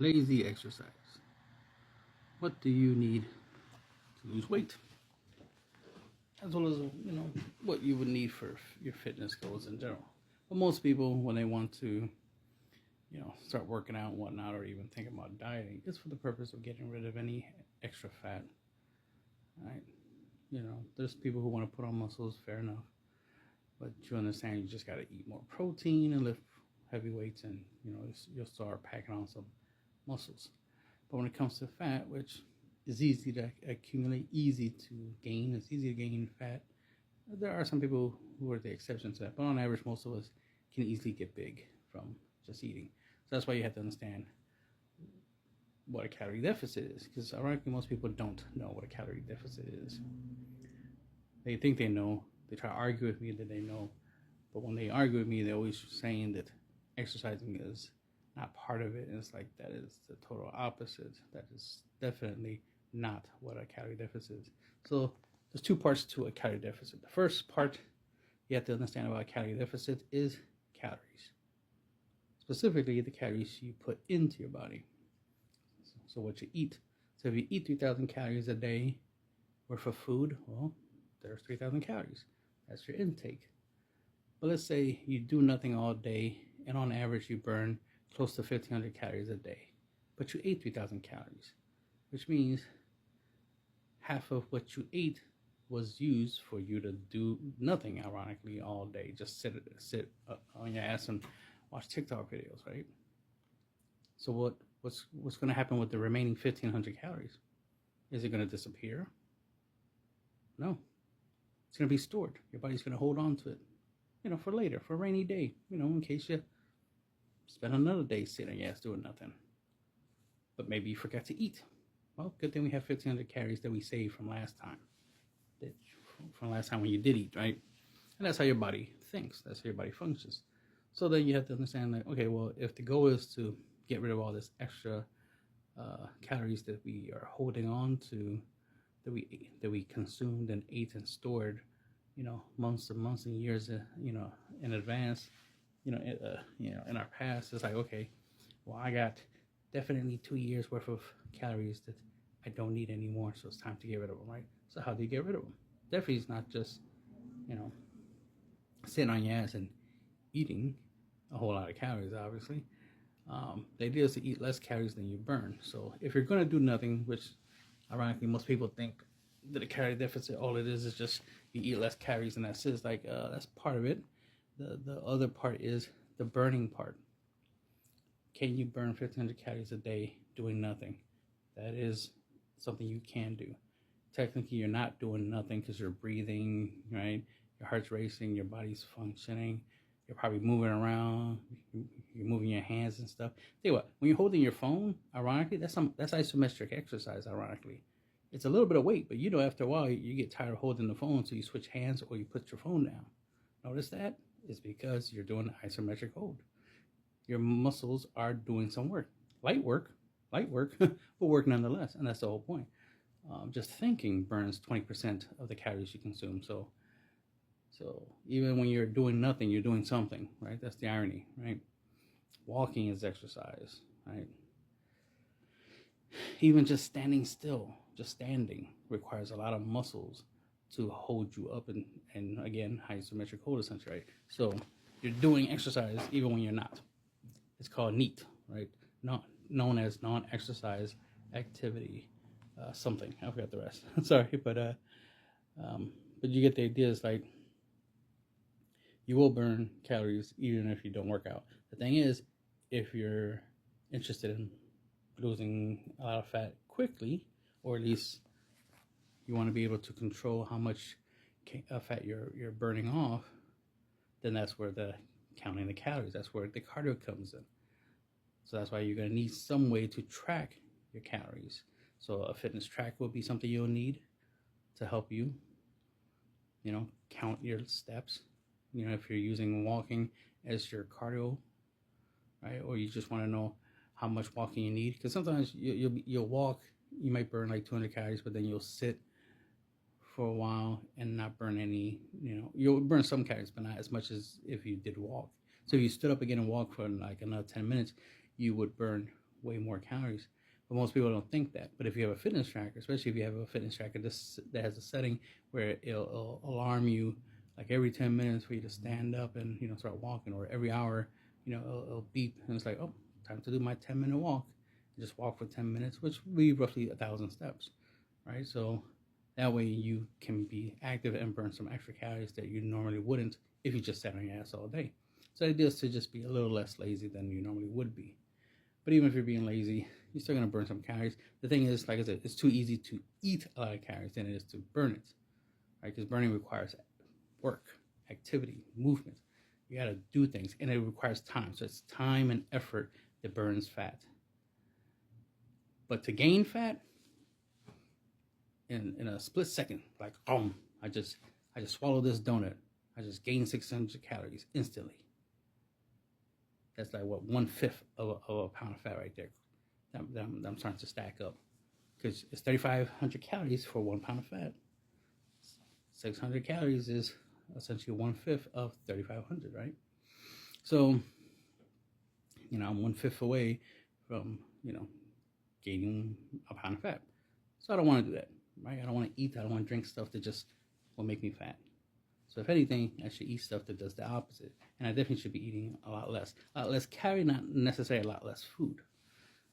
Lazy exercise. What do you need to lose weight? As well as, what you would need for your fitness goals in general. But most people, when they want to, start working out and whatnot, or even think about dieting, it's for the purpose of getting rid of any extra fat, right? There's people who want to put on muscles, fair enough. But you understand you just got to eat more protein and lift heavy weights, and you'll start packing on some muscles. But when it comes to fat, which is easy to accumulate, easy to gain, it's easy to gain fat. There are some people who are the exception to that, but on average, most of us can easily get big from just eating. So that's why you have to understand what a calorie deficit is, because ironically, most people don't know what a calorie deficit is. They think they know. They try to argue with me that they know, but when they argue with me, they're always saying that exercising is not part of it, and it's like that is the total opposite. That is definitely not what a calorie deficit is. So there's two parts to a calorie deficit. The first part you have to understand about a calorie deficit is calories, specifically the calories you put into your body. So what you eat. So if you eat 3,000 calories a day worth of food, well, there's 3,000 calories. That's your intake. But let's say you do nothing all day, and on average you burn close to 1,500 calories a day, but you ate 3,000 calories, which means half of what you ate was used for you to do nothing, ironically, all day. Just sit on your ass and watch TikTok videos, right? So what's going to happen with the remaining 1,500 calories? Is it going to disappear? No. It's going to be stored. Your body's going to hold on to it, for later, for a rainy day, in case you spend another day sitting on your ass doing nothing. But maybe you forgot to eat. Well, good thing we have 1,500 calories that we saved from last time. From last time when you did eat, right? And that's how your body thinks. That's how your body functions. So then you have to understand that, okay, well, if the goal is to get rid of all this extra calories that we are holding on to, that we consumed and ate and stored, months and months and years, in advance, in our past, it's like, okay, well, I got definitely 2 years worth of calories that I don't need anymore, so it's time to get rid of them, right? So how do you get rid of them? Definitely it's not just, sitting on your ass and eating a whole lot of calories, obviously. The idea is to eat less calories than you burn. So if you're going to do nothing, which ironically most people think that a calorie deficit, all it is just you eat less calories, and that's it. Like that's part of it. The other part is the burning part. Can you burn 1,500 calories a day doing nothing? That is something you can do. Technically, you're not doing nothing because you're breathing, right? Your heart's racing, your body's functioning. You're probably moving around. You're moving your hands and stuff. Tell you what, when you're holding your phone, ironically, that's isometric exercise, ironically. It's a little bit of weight, but after a while, you get tired of holding the phone, so you switch hands or you put your phone down. Notice that? It's because you're doing an isometric hold. Your muscles are doing some work. Light work, but work nonetheless, and that's the whole point. Just thinking burns 20% of the calories you consume. So even when you're doing nothing, you're doing something, right? That's the irony, right? Walking is exercise, right? Even just standing still, just standing requires a lot of muscles to hold you up, and again, isometric hold essentially, right? So you're doing exercise even when you're not. It's called NEAT, right? Not known as non-exercise activity, something. I forgot the rest. Sorry, but you get the idea. It's like you will burn calories even if you don't work out. The thing is, if you're interested in losing a lot of fat quickly, or at least you want to be able to control how much fat you're burning off, then that's where the counting the calories, that's where the cardio comes in. So that's why you're going to need some way to track your calories. So a fitness track will be something you'll need to help you, count your steps. If you're using walking as your cardio, right? Or you just want to know how much walking you need. Because sometimes you'll walk, you might burn like 200 calories, but then you'll sit for a while and not burn any, you'll burn some calories, but not as much as if you did walk. So if you stood up again and walked for like another 10 minutes, you would burn way more calories. But most people don't think that. But if you have a fitness tracker, especially if you have a fitness tracker that has a setting where it'll alarm you like every 10 minutes for you to stand up and start walking, or every hour, it'll beep and it's like, oh, time to do my 10-minute walk. Just walk for 10 minutes, which would be roughly 1,000 steps, right? So that way you can be active and burn some extra calories that you normally wouldn't if you just sat on your ass all day. So the idea is to just be a little less lazy than you normally would be. But even if you're being lazy, you're still going to burn some calories. The thing is, like I said, it's too easy to eat a lot of calories than it is to burn it, right? Because burning requires work, activity, movement. You got to do things, and it requires time. So it's time and effort that burns fat. But to gain fat in a split second, like, I just swallowed this donut. I just gained 600 calories instantly. That's like what 1/5 of a pound of fat right there. I'm starting to stack up, because it's 3,500 calories for 1 pound of fat. 600 calories is essentially 1/5 of 3,500, right? So, I'm 1/5 away from gaining a pound of fat. So I don't want to do that, right? I don't want to eat. I don't want to drink stuff that just will make me fat. So if anything, I should eat stuff that does the opposite. And I definitely should be eating a lot less. A lot less calorie, not necessarily a lot less food.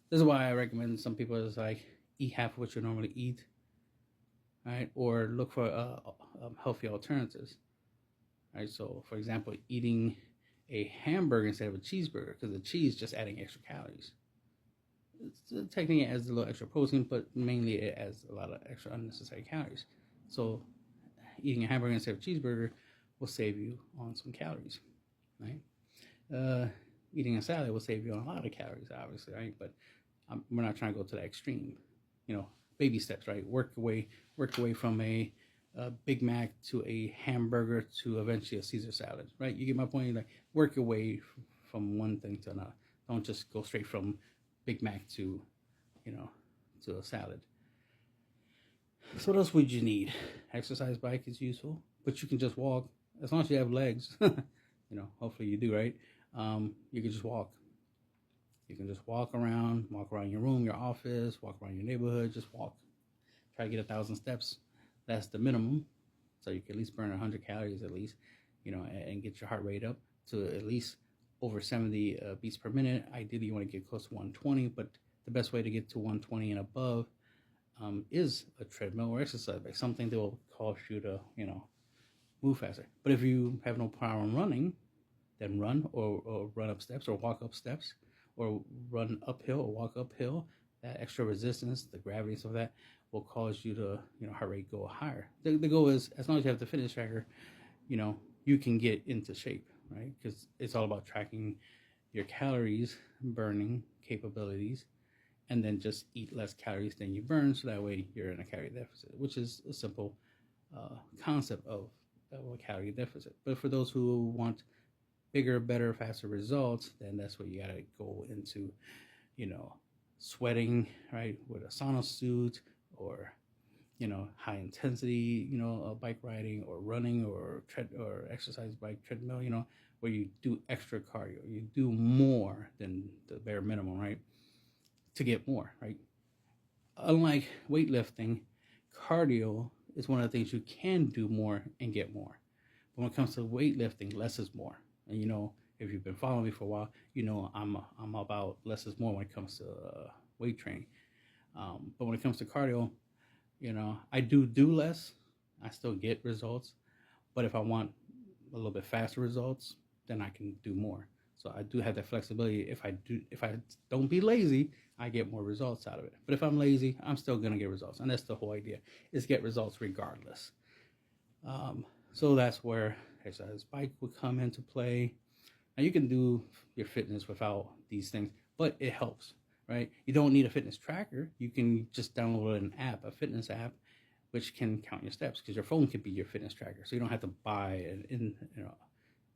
This is why I recommend some people is like, eat half of what you normally eat, right? Or look for healthy alternatives, right? So for example, eating a hamburger instead of a cheeseburger, because the cheese is just adding extra calories. It's technically it adds a little extra protein, but mainly it adds a lot of extra unnecessary calories. So eating a hamburger instead of a cheeseburger will save you on some calories, right? Eating a salad will save you on a lot of calories, obviously, right? But we're not trying to go to that extreme. Baby steps, right? Work away from a Big Mac to a hamburger to eventually a Caesar salad, right? You get my point? Like, work your way from one thing to another. Don't just go straight from Big Mac to a salad. So what else would you need? Exercise bike is useful, but you can just walk as long as you have legs. Hopefully you do, right? You can just walk. You can just walk around your room, your office, walk around your neighborhood. Just walk. Try to get 1,000 steps. That's the minimum. So you can at least burn 100 calories at least, and get your heart rate up to at least over 70 beats per minute. Ideally, you want to get close to 120, but the best way to get to 120 and above is a treadmill or exercise bike, something that will cause you to, move faster. But if you have no problem running, then run or run up steps or walk up steps or run uphill or walk uphill. That extra resistance, the gravity of that will cause you to, heart rate go higher. The goal is, as long as you have the fitness tracker, you can get into shape, right? Because it's all about tracking your calories, burning capabilities, and then just eat less calories than you burn, so that way you're in a calorie deficit, which is a simple concept of a calorie deficit. But for those who want bigger, better, faster results, then that's where you gotta go into, sweating, right, with a sauna suit, or high intensity, bike riding, or running, or exercise bike, treadmill, where you do extra cardio, you do more than the bare minimum, right, to get more, right? Unlike weightlifting, cardio is one of the things you can do more and get more. But when it comes to weightlifting, less is more. And if you've been following me for a while, I'm about less is more when it comes to weight training. But when it comes to cardio, I do less. I still get results. But if I want a little bit faster results, then I can do more. So I do have that flexibility. If I don't be lazy, I get more results out of it. But if I'm lazy, I'm still gonna get results, and that's the whole idea: is get results regardless. So that's where exercise bike would come into play. Now you can do your fitness without these things, but it helps, right? You don't need a fitness tracker. You can just download an app, a fitness app, which can count your steps, because your phone could be your fitness tracker. So you don't have to buy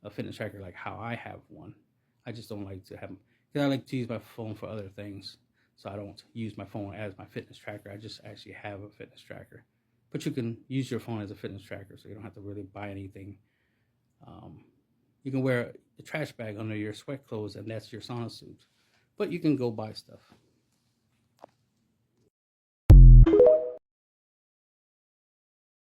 a fitness tracker like how I have one. I just don't like to have them, because I like to use my phone for other things. So I don't use my phone as my fitness tracker. I just actually have a fitness tracker. But you can use your phone as a fitness tracker, so you don't have to really buy anything. You can wear a trash bag under your sweat clothes, and that's your sauna suit, But you can go buy stuff.